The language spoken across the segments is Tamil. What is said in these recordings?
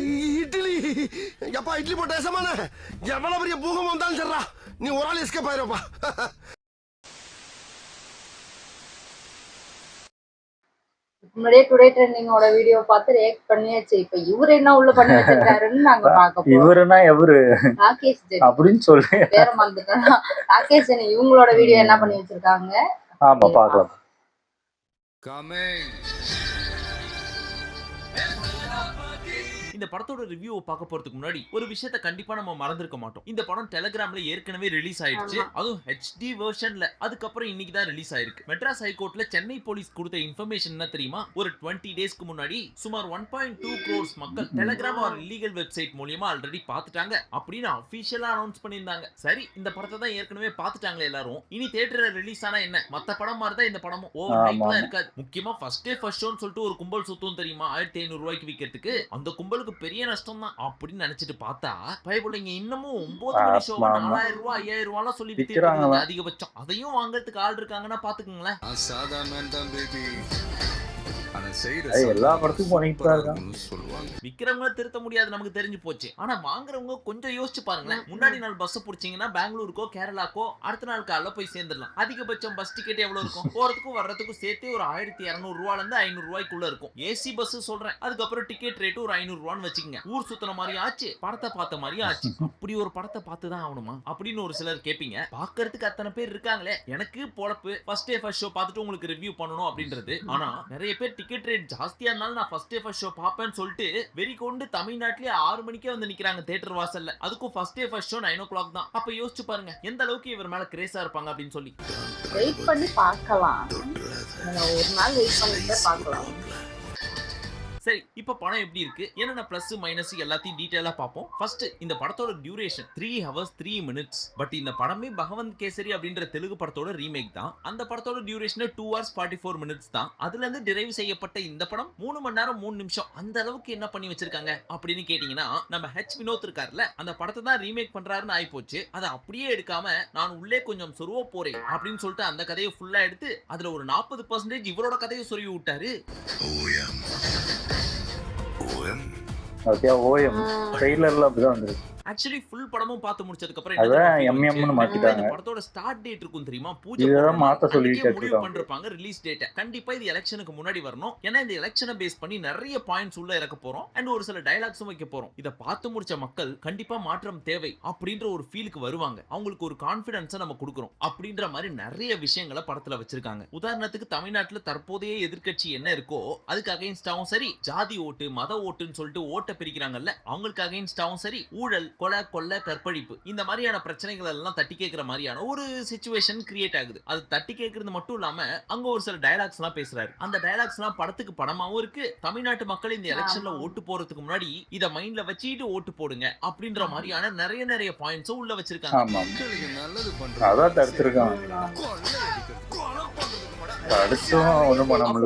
இட்லி எப்பா இட்லி போட்ட சமான எவ்வளவு பெரிய பூகம் வந்தாலும் சரிடா நீ ஒரு ஆள் எஸ்கேப் ஆயிருப்பா. முன்னாடியே டுடே ட்ரெண்டிங்கோட வீடியோ பார்த்து ரியாக்ட் பண்ணியாச்சு. இப்ப இவரு என்ன உள்ள பண்ணி வச்சிருக்காருன்னு நாங்க பார்க்க போறோம். இவருனா எவரு ராகேஷ் ஜெனி அப்படின்னு சொல்லி வேற மறந்துட்டோம். ராகேஷ் ஜெனி இவங்களோட வீடியோ என்ன பண்ணி வச்சிருக்காங்க. ஆமா பார்க்கலாம். இந்த படத்தோட ரிவ்யூ பார்க்க போறதுக்கு முன்னாடி ஒரு விஷயத்தை கண்டிப்பா நம்ம மறந்துருக்க மாட்டோம். இந்த படம் டெலிகிராம்ல ஏற்கனவே ரிலீஸ் ஆயிடுச்சு, அதுவும் HD வெர்ஷன்ல. அதுக்கப்புறம் இன்னைக்கு தான் ரிலீஸ் ஆயிருக்கு. மெட்ராஸ் ஹைகோர்ட்ல சென்னை போலீஸ் கொடுத்த இன்ஃபர்மேஷன் என்ன தெரியுமா? ஒரு 20 டேஸ்க்கு முன்னாடி சுமார் 1.2 crores மக்கள் டெலிகிராம் ஒரு இல்லீகல் வெப்சைட் மூலமா ஆல்ரெடி பார்த்துட்டாங்க அப்படின்னு அபிஷியலா அனௌன்ஸ் பண்ணியிருந்தாங்க. சரி, இந்த படத்தை தான் ஏற்கனவே பார்த்துட்டாங்க எல்லாரும். இனி தியேட்டர்ல ரிலீஸ் ஆனா என்ன, மத்த படம் மாதிரி தான் இந்த படமும் ஓவர் ஹைப்லாம் இருக்காது. முக்கியமா ஃபர்ஸ்ட் டே ஃபர்ஸ்ட் ஷோன்னு சொல்லிட்டு ஒரு கும்பல் சுத்தும் தெரியுமா, 1500 ரூபாய்க்கு விற்கிறதுக்கு. அந்த கும்பலுக்கு பெரிய நஷ்டம் தான் அப்படின்னு நினைச்சிட்டு பார்த்தா பைபிள் இங்க இன்னமும் 9 மணி ஷோ 4000 ரூபாய் 5000 ரூபாய் சொல்லி வித்துறாங்க அதிகபட்சம். அதையும் வாங்குறதுக்கு ஆள் இருக்காங்கன்னா பாத்துக்கங்களேன். எல்லா படத்துக்கும் பண்ணிட்டு தான் இருக்காங்க. விக்கிறவங்க திருத்த முடியாது, நமக்கு தெரிஞ்சு போச்சு. ஆனா வாங்குறவங்க கொஞ்சம் யோசிச்சு பாருங்களேன். முன்னாடி நாள் பஸ் பிடிச்சீங்கன்னா பெங்களூருக்கோ கேரளாக்கோ அடுத்த நாள் காலைல போய் சேர்ந்துடலாம். அதிகபட்சம் பஸ் டிக்கெட் எவ்வளவு இருக்கும்? போறதுக்கும் வர்றதுக்கும் சேர்த்து ஒரு 1200 ரூபாயில இருந்து 500 ரூபாய்க்குள்ள இருக்கும். ஏசி பஸ் சொல்றேன். அதுக்கப்புறம் டிக்கெட் ரேட்டு ஒரு 500 ரூபான்னு வச்சுக்கோங்க. ஊர் சுத்தின மாதிரி ஆச்சு, படத்தை பார்த்த மாதிரி ஆச்சு. அப்படி ஒரு படத்தை பார்த்து தான் ஆகணுமா அப்படின்னு ஒரு சிலர் கேட்பீங்க. பாக்குறதுக்கு அத்தனை பேர் இருக்காங்களே, எனக்கு பொழப்பு ஃபர்ஸ்ட் டே ஃபர்ஸ்ட் ஷோ பார்த்துட்டு உங்களுக்கு ரிவ்யூ பண்ணணும் அப்படின்றது. ஆனா நிறைய பேர் டிக்கெட் ரேட் ஜாஸ்தியா இருந்தாலும் நான் ஃபர்ஸ்ட் டே ஃபர்ஸ்ட் ஷோ பாப்பேன்னு சொல்லிட்டு வெறி கொண்டு தமிழ்நாட்டிலே 6 மணிக்கே வந்து நிக்கிறாங்க தியேட்டர் வாசல்ல. அதுக்கும் first day first show 9 o'clock தான். அப்ப யோசிச்சு பாருங்க எந்த அளவுக்கு இவர் மேல கிரேஸா இருப்பாங்க அப்படின்னு சொல்லி. வெயிட் பண்ணி பார்க்கலாம். ஒரு நாள் வெயிட் பண்ணிட்டு பார்க்கலாம். சரி, இப்ப படம் எப்படி இருக்கு, என்னென்ன பிளஸ் மைனஸ் எல்லாத்தையும் டீடைலா பார்ப்போம். ஃபர்ஸ்ட், இந்த படத்தோட டியூரேஷன் 3 hours 3 minutes. பட் இந்த படமே பகவந்த் கேசரி அப்படின்ற தெலுங்கு படத்தோட ரீமேக் தான். அந்த படத்தோட டியூரேஷன் 2 hours 44 minutes தான். அதுல இருந்து டிரைவ் செய்யப்பட்ட இந்த படம் 3 மணி நேரம் 3 நிமிஷம். அந்த அளவுக்கு என்ன பண்ணி வச்சிருக்காங்க அப்படின்னு கேட்டீங்கன்னா, நம்ம வினோத் இருக்காருல்ல, அந்த படத்தை தான் ரீமேக் பண்றாருன்னு ஆயி போச்சு. அதை அப்படியே எடுக்காம நான் உள்ளே கொஞ்சம் சொருவ போறேன் அப்படின்னு சொல்லிட்டு அந்த கதையை ஃபுல்லா எடுத்து அதுல ஒரு 40% இவரோட கதையை சொருவி விட்டாரு. ஓஎம் ட்ரெய்லர்ல அப்படிதான் வந்திருக்கு. ஆக்சுவலி ஃபுல் படமும் பார்த்து முடிச்சதுக்கு அப்புறம் எம்எம்னு மாத்திட்டாங்க. இந்த படத்தோட ஸ்டார்ட் டேட் இருக்கும் தெரியுமா, பூஜை மாத்த சொல்லிட்டு முடிவு பண்ணிருப்பாங்க ரிலீஸ் டேட். கண்டிப்பா இது எலெக்ஷனுக்கு முன்னாடி வரணும். ஏன்னா இந்த எலெக்ஷனை பேஸ் பண்ணி நிறைய பாயிண்ட்ஸ் உள்ள இறக்க போறோம் அண்ட் ஒரு சில டயலாக்ஸும் வைக்க போறோம். இத பார்த்து முடிச்ச மக்கள் கண்டிப்பா மாற்றம் தேவை அப்படின்ற ஒரு ஃபீலுக்கு வருவாங்க. அவங்களுக்கு ஒரு கான்ஃபிடன்ஸை நம்ம கொடுக்குறோம் அப்படின்ற மாதிரி நிறைய விஷயங்களை படத்துல வச்சிருக்காங்க. உதாரணத்துக்கு தமிழ்நாட்டுல தற்போதைய எதிர்க்கட்சி என்ன இருக்கோ அதுக்கு அகைன்ஸ்டாவும் சரி, ஜாதி ஓட்டு மத ஓட்டுன்னு சொல்லிட்டு ஓட்டை பிரிக்கிறாங்கல்ல, அவங்களுக்கு அகைன்ஸ்டாவும் சரி, ஊழல் கொலை கொள்ளை கற்பழிப்பு இந்த மாதிரியான பிரச்சனைகள் எல்லாம் தட்டி கேட்கிற மாதிரியான ஒரு சிச்சுவேஷன் கிரியேட் ஆகுது. அது தட்டி கேட்கறது மட்டும் இல்லாம அங்க ஒரு சில டயலாக்ஸ் எல்லாம் பேசுறாரு. அந்த டயலாக்ஸ் எல்லாம் படத்துக்கு படமாவும் இருக்கு. தமிழ்நாட்டு மக்கள் இந்த எலெக்ஷன்ல ஓட்டு போறதுக்கு முன்னாடி இத மைண்ட்ல வச்சுட்டு ஓட்டு போடுங்க அப்படின்ற மாதிரியான நிறைய பாயிண்ட்ஸும் உள்ள வச்சிருக்காங்க.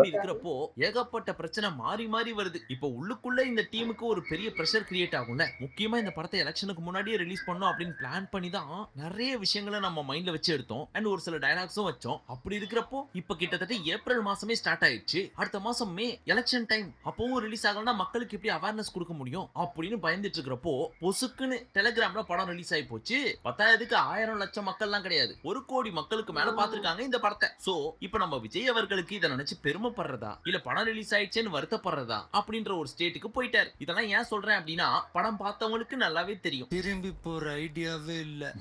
இருக்கிறப்போ ஏகப்பட்ட பிரச்சனை மாறி மாறி வருது. இப்ப உள்ளுக்குள்ள இந்த டீமுக்கு ஒரு பெரிய பிரஷர் கிரியேட் ஆகும்ல. முக்கியமா இந்த படத்தை எலெக்ஷனுக்கு முன்னாடியே ரிலீஸ் பண்ணணும் அப்படின்னு பிளான் பண்ணி தான் நிறைய விஷயங்களை நம்ம மைண்ட்ல வச்சு எடுத்தோம் அண்ட் ஒரு சில டயலாக்ஸும் வச்சோம். அப்படி இருக்கிறப்போ இப்ப கிட்டத்தட்ட ஏப்ரல் மாசமே ஸ்டார்ட் ஆயிடுச்சு. அடுத்த மாசம் மே எலெக்ஷன் டைம், அப்பவும் ரிலீஸ் ஆகலன்னா மக்களுக்கு எப்படி அவேர்னஸ் கொடுக்க முடியும் அப்படின்னு பயந்துட்டு இருக்கிறப்போ பொசுக்குன்னு டெலிகிராம்ல படம் ரிலீஸ் ஆகி போச்சு. 10,000க்கு 1000 லட்சம் மக்கள்லாம் கிடையாது, 1 கோடி மக்களுக்கு மேல பாத்துருக்காங்க இந்த படத்தை. சோ இப்ப நம்ம விஜய் அவர்களுக்கு இதை நினைச்சு பெருமைப்படுறதா இல்ல படம் ரிலீஸ் ஆயிடுச்சேன்னு வருத்தப்படுறதா அப்படின்ற ஒரு ஸ்டேட்டுக்கு போயிட்டாரு. இதெல்லாம் ஏன் சொல்றேன் அப்படின்னா படம் பார்த்தவங்களுக்கு நல்லாவே தெரியும். திரும்பி போற ஐடியாவே இல்ல.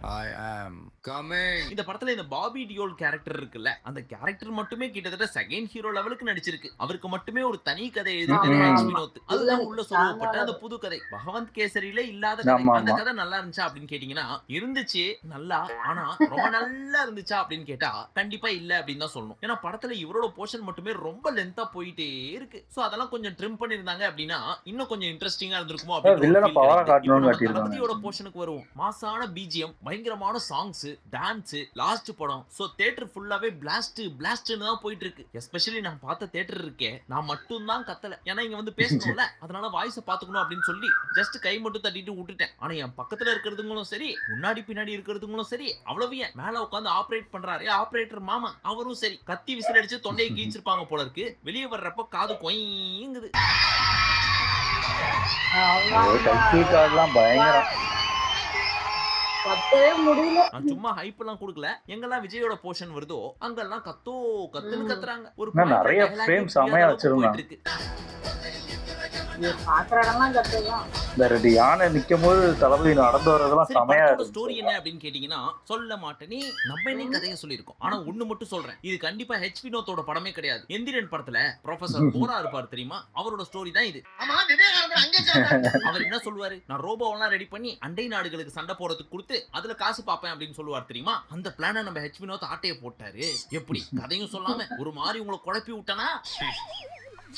I am coming. இந்த படத்துல இந்த பாபி டியோல் கேரக்டர் இருக்குல்ல, அந்த கேரக்டர் மட்டுமே கிட்டத்தட்ட செகண்ட் ஹீரோ லெவலுக்கு நடிச்சிருக்கு. அவருக்கு மட்டுமே ஒரு தனி கதை எழுதிருக்காரு வினோத். அதுதான் உள்ள சொல்லப்பட்ட அந்த புது கதை. பகவந்த் கேசரியில இல்லாத கதை. அந்த கதை நல்லா இருந்துச்சா அப்படின்னு கேட்டீங்கன்னா இருந்துச்சு நல்லா. ஆனா ரொம்ப நல்லா இருந்துச்சா அப்படின்னு கேட்டா கண்டிப்பா இல்ல அப்படின்னு தான் சொல்லணும். ஏன்னா படத்துல இவரோட போர்ஷன் மட்டுமே ரொம்ப லென்த்தா போயிட்டே இருக்கு. சோ அதெல்லாம் கொஞ்சம் ட்ரிம் பண்ணிருந்தாங்க அப்படின்னா இன்னும் கொஞ்சம் இன்ட்ரெஸ்டிங்கா இருந்திருக்குமோ அப்படின்னு. போர்ஷனுக்கு வருவோம். மாசான பிஜிஎம், பயங்கரமான சாங்ஸ், டான்ஸ், லாஸ்ட் படம். சோ தியேட்டர் ஃபுல்லாவே பிளாஸ்ட்னு தான் போயிட்டு இருக்கு. எஸ்பெஷலி நான் பார்த்த தியேட்டர் இருக்கே, நான் மட்டும் தான் கத்தல. ஏன்னா இங்க வந்து பேசணும்ல, அதனால வாய்ஸை பாத்துக்கணும் அப்படின்னு சொல்லி ஜஸ்ட் கை மட்டும் தட்டிட்டு விட்டுட்டேன். ஆனா என் பக்கத்துல இருக்கிறதுங்களும் சரி, முன்னாடி பின்னாடி இருக்கிறதுங்களும் சரி, அவ்வளவு ஏன் மேல உட்காந்து ஆபரேட் பண்றாரு ஆபரேட்டர் மாமா, அவரும் சரி கத்தி விசில் அடிச்சு தொண்டையை கீச்சிருப்பாங்க போல இருக்கு. வெளியே வர்றப்ப காது கொய்ங்குது. டைட்டில் கார்டுலாம் பயங்கரம். கத்தவே முடியல. நான் சும்மா ஹைப் எல்லாம் கொடுக்கல. எங்கெல்லாம் விஜயோட போர்ஷன் வருதோ அங்கெல்லாம் கத்துன்னு கத்துறாங்க. ஒரு இன்னும் நிறைய point dialogue frame செமையா புரியாத அளவுக்கு வச்சிருந்தாங்க. போயிட்டு இருக்கு. பாக்குற இடம்லாம் கத்துதான். இந்த ரெண்டு யானை நிக்கும் போது தளபதி நடந்து வர்றதெல்லாம் சரி, செமையா படத்தோட இருக்கு. ஸ்டோரி என்ன அப்படின்னு கேட்டீங்கன்னா, சொல்ல மாட்டேனே. நம்ம என்ன கதையை சொல்லியிருக்கோம். ஆனா ஒண்ணு மட்டும் சொல்றேன், இது கண்டிப்பா ஹெச் வினோத்தோட படமே கிடையாது. எந்திரன் படத்துல ப்ரொஃபசர் போரா இருப்பாரு தெரியுமா, அவரோட ஸ்டோரி தான் இது. அவர் என்ன சொல்லுவாரு, நான் ரோபோவெல்லாம் ரெடி பண்ணி அண்டை நாடுகளுக்கு சண்டை போறதுக்கு கொடுத்து அதுல காசு பாப்பேன் அப்படின்னு சொல்லுவார் தெரியுமா. அந்த பிளான நம்ம ஹெச் வினோத் ஆட்டைய போட்டாரு. எப்படி கதையும் சொல்லாம ஒரு மாதிரி உங்களை குழப்பி விட்டனா.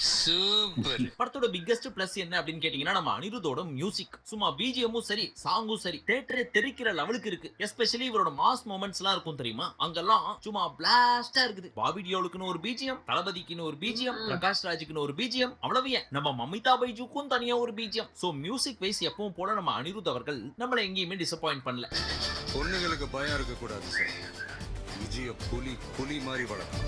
சூப்பர். படத்தோட பிக்கெஸ்ட் பிளஸ் என்ன அப்படின்னு கேட்டீங்கன்னா, நம்ம அனிருத்தோட மியூசிக். சும்மா பிஜிஎம்மும் சரி, சாங்கும் சரி, தியேட்டரே தெரிக்கிற லெவலுக்கு இருக்கு. எஸ்பெஷலி இவரோட மாஸ் மொமெண்ட்ஸ் எல்லாம் இருக்கும் தெரியுமா, அங்கெல்லாம் சும்மா பிளாஸ்டா இருக்குது. பாபி டியோலுக்குன்னு ஒரு பிஜிஎம், தளபதிக்குன்னு ஒரு பிஜிஎம், பிரகாஷ் ராஜுக்குன்னு ஒரு பிஜிஎம், அவ்வளவு ஏன் நம்ம மமிதா பைஜுக்கும் தனியா ஒரு பிஜிஎம். சோ மியூசிக் வைஸ் எப்பவும் போல நம்ம அனிருத் அவர்கள் நம்மள எங்கேயுமே டிசப்பாயிண்ட் பண்ணல. பொண்ணுங்களுக்கு பயம் இருக்க கூடாது சார். விஜய புலி மாதிரி வளர்க்கும்.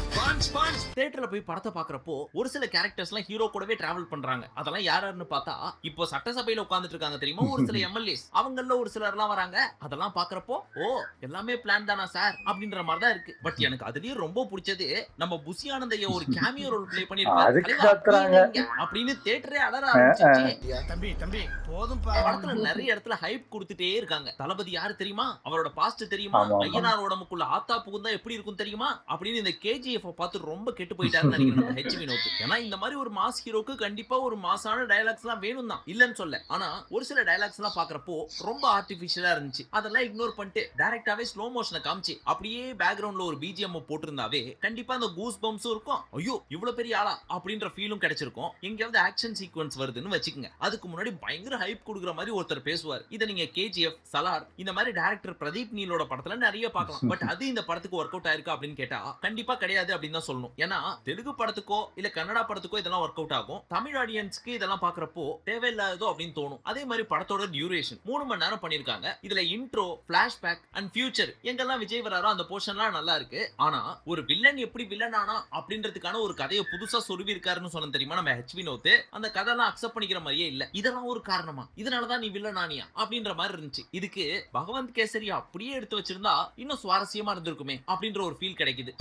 தியேட்டர்ல போய் படத்தை பாக்குறப்போ ஒரு சில கேரக்டர்ஸ்லாம் ஹீரோ கூடவே டிராவல் பண்றாங்க. அதெல்லாம் யாருன்னு பார்த்தா, இப்போ சட்டசபையில உட்கார்ந்துட்டு இருக்காங்க தெரியுமா ஒரு சில எம்எல்ஏஸ், அவங்கள ஒரு சிலர்லாம் வராங்க. அதெல்லாம் பாக்குறப்போ ஓ எல்லாமே பிளான் தானா சார் அப்படின்ற மாதிரி தான் இருக்கு. பட் எனக்கு அதுலயே ரொம்ப பிடிச்சது, நம்ம புசி ஆனந்தைய ஒரு கேமியோ ரோல் ப்ளே அதுக்கு பண்ணிருக்காங்க கத்துறாங்க. அப்படின்னு தியேட்டரே அலற ஆரம்பிச்சிச்சு. தம்பி போதும் படத்துல நிறைய இடத்துல ஹைப் கொடுத்துட்டே இருக்காங்க. தளபதி யாரு தெரியுமா, அவரோட பாஸ்ட் தெரியுமா, ஆமா, ஆமா. ஐயனார் உடம்புக்குள்ள ஆத்தா புகுந்தா எப்படி இருக்கும் தெரியுமா அப்படின்னு இந்த கேஜிஎஃப் பார்த்து ரொம்ப கெட்டு போயிட்டாருன்னு நினைக்கிறேன் நம்ம ஹெச் வினோத். ஏன்னா இந்த மாதிரி ஒரு மாஸ் ஹீரோக்கு கண்டிப்பா ஒரு மாசான டயலாக்ஸ் எல்லாம் வேணும் தான், இல்லன்னு சொல்ல. ஆனா ஒரு சில டயலாக்ஸ் எல்லாம் பாக்குறப்போ ரொம்ப ஆர்டிபிஷியலா இருந்துச்சு. அதெல்லாம் இக்னோர் பண்ணிட்டு டைரக்டாவே ஸ்லோ மோஷனை காமிச்சு அப்படியே பேக்ரவுண்ட்ல ஒரு பிஜிஎம் போட்டிருந்தாவே கண்டிப்பா அந்த கூஸ் பம்ப்ஸும் இருக்கும். ஐயோ இவ்வளவு பெரிய ஆளா அப்படின்ற ஃபீலும் கிடைச்சிருக்கும். எங்கேயாவது ஆக்ஷன் சீக்வன்ஸ் வருதுன்னு வச்சுக்கோங்க, அதுக்கு முன்னாடி பயங்கர ஹைப் கொடுக்குற மாதிரி ஒருத்தர் பேசுவார். இதை நீங்க கேஜிஎஃப், சலார் இந்த மாதிரி டைரக்டர் பிரதீப் நீலோட படத்துல நிறைய பார்க்கலாம். பட் அது இந்த படத்துக்கு ஒர்க் அவுட் ஆயிருக்கா அப்படின்னு கேட்டா கண்டிப்பா கிடையாது அப்படின்னு தான் சொல்லணும். ஏன்னா தெலுங்கு படத்துக்கோ இல்ல கன்னடா படத்துக்கோ இதெல்லாம் ஒர்க் அவுட் ஆகும். தமிழ் ஆடியன்ஸ்க்கு இதெல்லாம் பாக்குறப்போ தேவையில்லாதோ அப்படின்னு தோணும். அதே மாதிரி படத்தோட டியூரேஷன் 3 மணி நேரம் பண்ணிருக்காங்க. இதுல இன்ட்ரோ, பிளாஷ்பேக் அண்ட் ஃபியூச்சர் எங்கெல்லாம் விஜய் வராரோ அந்த போர்ஷன்லாம் நல்லா இருக்கு. ஆனா ஒரு வில்லன் எப்படி வில்லன் ஆனா அப்படின்றதுக்கான ஒரு கதையை புதுசா சொருவி இருக்காருன்னு சொன்ன தெரியுமா நம்ம ஹெச் வினோத். அந்த கதைலாம் அக்செப்ட் பண்ணிக்கிற மாதிரியே இல்ல. இதெல்லாம் ஒரு காரணமா, இதனாலதான் நீ வில்லன் ஆனியா அப்படின்ற மாதிரி இருந்துச்சு. இதுக்கு பகவந்த் கேசரி அப்படியே எடுத்து வச்சிருந்தா இன்னும் சுவாரஸ்யமா இருந்திருக்குமே அப்படின்ற ஒரு ஃபீல் கிடைக்குது.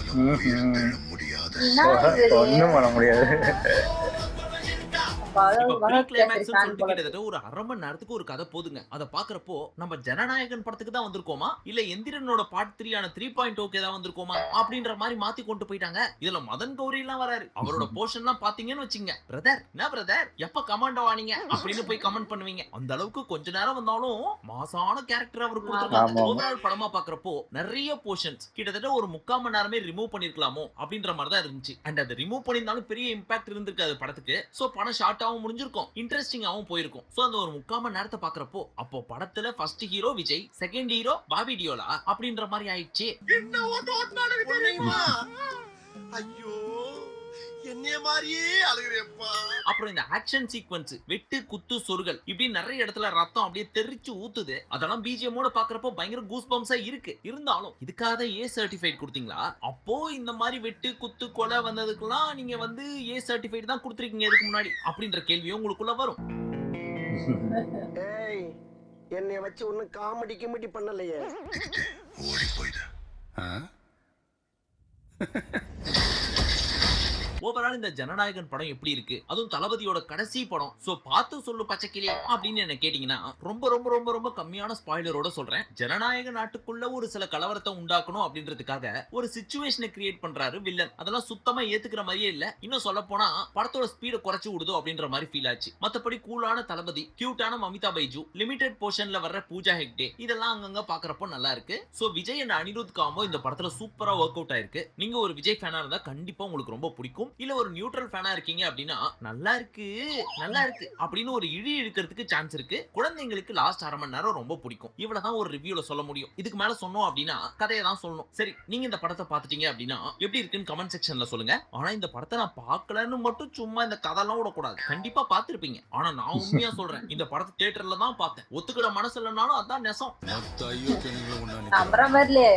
ஒண்ணும் பண்ண முடியாது. கிட்டத்தட்ட ஒரு அரை மணி நேரத்துக்கு ஒரு கதை போதுங்க. அதை பாக்குறப்போ நம்ம ஜனநாயகன் படத்துக்கு தான் வந்திருக்கோமா இல்ல எந்திரனோட பார்ட் 3 ஆன 3.0 தான் வந்திருக்கோமா அப்படின்ற மாதிரி மாத்தி கொண்டு போயிட்டாங்க. இதுல மதன் கௌரி எல்லாம் வராரு. அவரோட போர்ஷன் எல்லாம் பாத்தீங்கன்னு வச்சுங்க, பிரதர் என்ன பிரதர் எப்ப கமாண்டோ ஆனீங்க அப்படின்னு போய் கமெண்ட் பண்ணுவீங்க. அந்த அளவுக்கு கொஞ்ச நேரம் வந்தாலும் மாசான கேரக்டர் அவர் கொடுத்திருக்காங்க. ஓவரால் படமா பாக்குறப்போ நிறைய போர்ஷன்ஸ் கிட்டத்தட்ட ஒரு 3/4 மணி நேரமே ரிமூவ் பண்ணிருக்கலாமோ அப்படின்ற மாதிரி தான் இருந்துச்சு. அண்ட் அதை ரிமூவ் பண்ணிருந்தாலும் பெரிய இம்பாக்ட் இருந்திருக்காது படத்துக்கு. சோ படம் ஷார்ட்டாவும் முடிஞ்சிருக்கும், இன்ட்ரெஸ்டிங்காவும் போயிருக்கும். சோ அந்த ஒரு 3/4 மணி நேரத்தை பாக்குறப்போ அப்போ படத்துல first hero Vijay, second hero Bobby டியோலா அப்படின்ற மாதிரி ஆயிடுச்சு. ஐயோ என்னைய மாதிரியே அழுகிறேப்பா. அப்புறம் இந்த ஆக்ஷன் சீக்வன்ஸ், வெட்டு குத்து சொருகல் இப்படி நிறைய இடத்துல ரத்தம் அப்படியே தெரிச்சு ஊத்துது. அதெல்லாம் பிஜிஎம்மோட பாக்குறப்போ பயங்கர கூஸ் பம்ப்ஸா இருக்கு. இருந்தாலும் இதுக்காக ஏ சர்டிஃபைட் கொடுத்தீங்களா? அப்போ இந்த மாதிரி வெட்டு குத்து கொலை வந்ததுக்கெல்லாம் நீங்க வந்து ஏ சர்டிஃபைட் தான் கொடுத்துருக்கீங்க இதுக்கு முன்னாடி அப்படின்ற கேள்வியும் உங்களுக்குள்ள வரும். ஏய் என்னைய வச்சு ஒன்னும் காமெடி கிமெடி பண்ணலையே. ஓடி போயிடு. ஓவரால் இந்த ஜனநாயகன் படம் எப்படி இருக்கு, அதுவும் தளபதியோட கடைசி படம். சோ பார்த்து சொல்லு பச்சைக்கிளே அப்படின்னு என்ன கேட்டீங்கன்னா ரொம்ப ரொம்ப ரொம்ப ரொம்ப கம்மியான ஸ்பாயிலரோட சொல்றேன். ஜனநாயக நாட்டுக்குள்ள ஒரு சில கலவரத்தை உண்டாக்கணும் அப்படின்றதுக்காக ஒரு சிச்சுவேஷனை கிரியேட் பண்றாரு வில்லன். அதெல்லாம் சுத்தமா ஏத்துக்கிற மாதிரியே இல்ல. இன்னும் சொல்ல போனா படத்தோட ஸ்பீட குறைச்சு விடுதோ அப்படின்ற மாதிரி ஃபீல் ஆச்சு. மத்தபடி கூலான தளபதி, கியூட்டான மமிதா பைஜு, லிமிடெட் போர்ஷன்ல வர்ற பூஜா ஹெக்டே இதெல்லாம் அங்கங்க பாக்குறப்போ நல்லா இருக்கு. So Vijay and Anirudh combo இந்த படத்துல சூப்பரா ஒர்க் அவுட் ஆயிருக்கு. நீங்க ஒரு விஜய் ஃபேனா இருந்தா கண்டிப்பா உங்களுக்கு ரொம்ப பிடிக்கும். இல்ல ஒரு நியூட்ரல் ஃபேனா இருக்கீங்க அப்படின்னா நல்லா இருக்கு நல்லா இருக்கு அப்படின்னு ஒரு இழி இழுக்கிறதுக்கு சான்ஸ் இருக்கு. குழந்தைங்களுக்கு லாஸ்ட் அரை மணி நேரம் ரொம்ப பிடிக்கும். இவ்வளவுதான் ஒரு ரிவ்யூல சொல்ல முடியும். இதுக்கு மேல சொன்னோம் அப்படின்னா கதையை தான் சொல்லணும். சரி, நீங்க இந்த படத்தை பாத்துட்டீங்க அப்படின்னா எப்படி இருக்குன்னு கமெண்ட் செக்ஷன்ல சொல்லுங்க. ஆனா இந்த படத்தை நான் பார்க்கலன்னு மட்டும் சும்மா இந்த கதையெல்லாம் விடக்கூடாது. கண்டிப்பா பார்த்திருப்பீங்க. ஆனா நான் உண்மையா சொல்றேன், இந்த படத்தை தியேட்டர்ல தான் பார்த்தேன். ஒத்துக்கிட மனசு இல்லைனாலும் அதான் நெசம். மொத்த ஐயோக்கியங்களும் ஒண்ணா நம்புற மாதிரிலே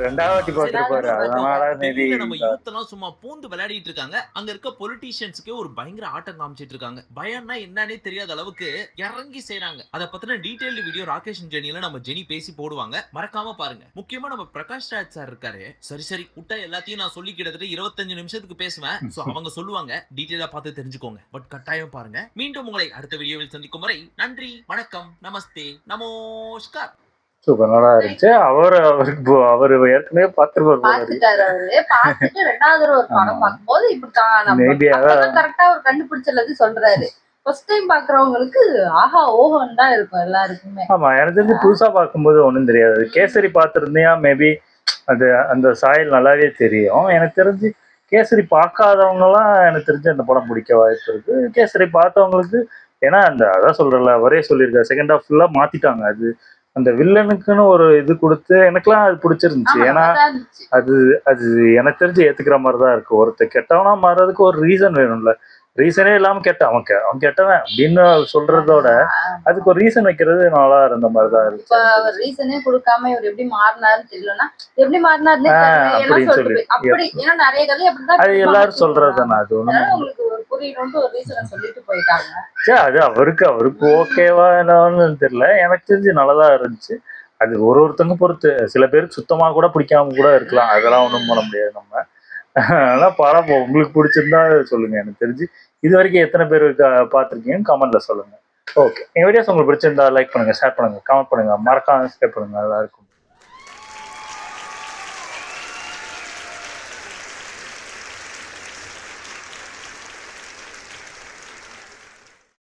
ரெண்டாவது வாட்டி பார்த்துருப்பாரு, அதனால மேபி வெளியில நம்ம யூத் எல்லாம் சும்மா பூந்து விளையாடிட்டு இருக்காங்க. அங்க இருக்க பொலிட்டீஷியன்ஸ்க்கே ஒரு பயங்கர ஆட்டம் காமிச்சிட்டு இருக்காங்க. பயம்னா என்னன்னே தெரியாத அளவுக்கு இறங்கி செய்றாங்க. அத பத்தின டீடைல்டு வீடியோ ராகேஷ் ஜெனியில நம்ம ஜெனி பேசி போடுவாங்க, மறக்காம பாருங்க. முக்கியமா நம்ம பிரகாஷ் ராஜ் சார் இருக்காரு. சரி விட்டா எல்லாத்தையும் நான் சொல்லி கிட்டத்தட்ட 25 நிமிஷத்துக்கு பேசுவேன். சோ அவங்க சொல்லுவாங்க, டீடைலா பார்த்து தெரிஞ்சுக்கோங்க. பட் கட்டாயம் பாருங்க. மீண்டும் உங்களை அடுத்த வீடியோவில் சந்திக்கும் வரை நன்றி, வணக்கம், நமஸ்தே, நமஸ்கார். சூப்பர் நல்லா இருந்துச்சு. அவரு ஏற்கனவே பார்த்துருப்பாரு. பாத்துட்டாரு அவரு. பாத்துட்டு ரெண்டாவது ஒரு படம் பார்க்கும்போது இப்படித்தான் Maybe கரெக்டா அவர் கண்டுபிடிச்சது சொல்றாரு. ஃபர்ஸ்ட் டைம் பாக்குறவங்களுக்கு ஆஹா ஓஹோன்னு தான் இருக்கும் எல்லாருக்குமே. ஆமா, எனக்கு தெரிஞ்சு புதுசா பார்க்கும்போது ஒண்ணும் தெரியாது. கேசரி பார்த்துருந்தியா மேபி அந்த சாயல் நல்லாவே தெரியும். எனக்கு தெரிஞ்சு கேசரி பார்க்காதவங்க எல்லாம் எனக்கு தெரிஞ்சு அந்த படம் பிடிக்க வாய்ப்பு இருக்கு. கேசரி பார்த்தவங்களுக்கு ஏன்னா அதான் சொல்றல, அவரே சொல்லியிருக்காரு செகண்ட் ஹாஃப் ஃபுல்லா மாத்திட்டாங்க. அது அந்த வில்லனுக்குன்னு ஒரு இது கொடுத்து எனக்குலாம் அது பிடிச்சிருந்துச்சு. ஏன்னா அது அது எனக்கு தெரிஞ்சு ஏத்துக்கிற மாதிரிதான் இருக்கு. ஒருத்தர் கெட்டவனா மாறதுக்கு ஒரு ரீசன் வேணும்ல. ரீசனே இல்லாம அவன் கெட்டவன் அப்படின்னு சொல்றதோட அதுக்கு ஒரு ரீசன் வைக்கிறது நல்லா இருந்த மாதிரிதான் இருக்கு. இப்ப அவர் ரீசனே கொடுக்காம இவர் எப்படி மாறினாருன்னு தெரியலன்னா எப்படி மாறினாருன்னு அப்படின்னு சொல்லி அப்படி ஏன்னா நிறைய கதை அப்படிதான் அது எல்லாரும் சொல்றதுதானே. அது ஒண்ணு உங்களுக்கு ஒரு புரியணும்னு ஒரு ரீசனை சொல்லிட்டு போயிட்டாங்க. அது அவருக்கு ஓகேவா என்னன்னு தெரியல. எனக்கு தெரிஞ்சு நல்லதா இருந்துச்சு. அது ஒருத்தங்க பொறுத்து, சில பேருக்கு சுத்தமா கூட பிடிக்காம கூட இருக்கலாம். அதெல்லாம் ஒண்ணும் பண்ண முடியாது நம்ம. ஆனா படம் உங்களுக்கு பிடிச்சிருந்தா சொல்லுங்க. எனக்கு தெரிஞ்சு இது வரைக்கும் எத்தனை பேர் பார்த்துருக்கீங்கன்னு கமெண்ட்ல சொல்லுங்க. ஓகே, என் வீடியோஸ் உங்களுக்கு பிடிச்சிருந்தா லைக் பண்ணுங்க, ஷேர் பண்ணுங்க, கமெண்ட் பண்ணுங்க, மறக்காம சப்ஸ்கிரைப் பண்ணுங்க. நல்லா இருக்கும்.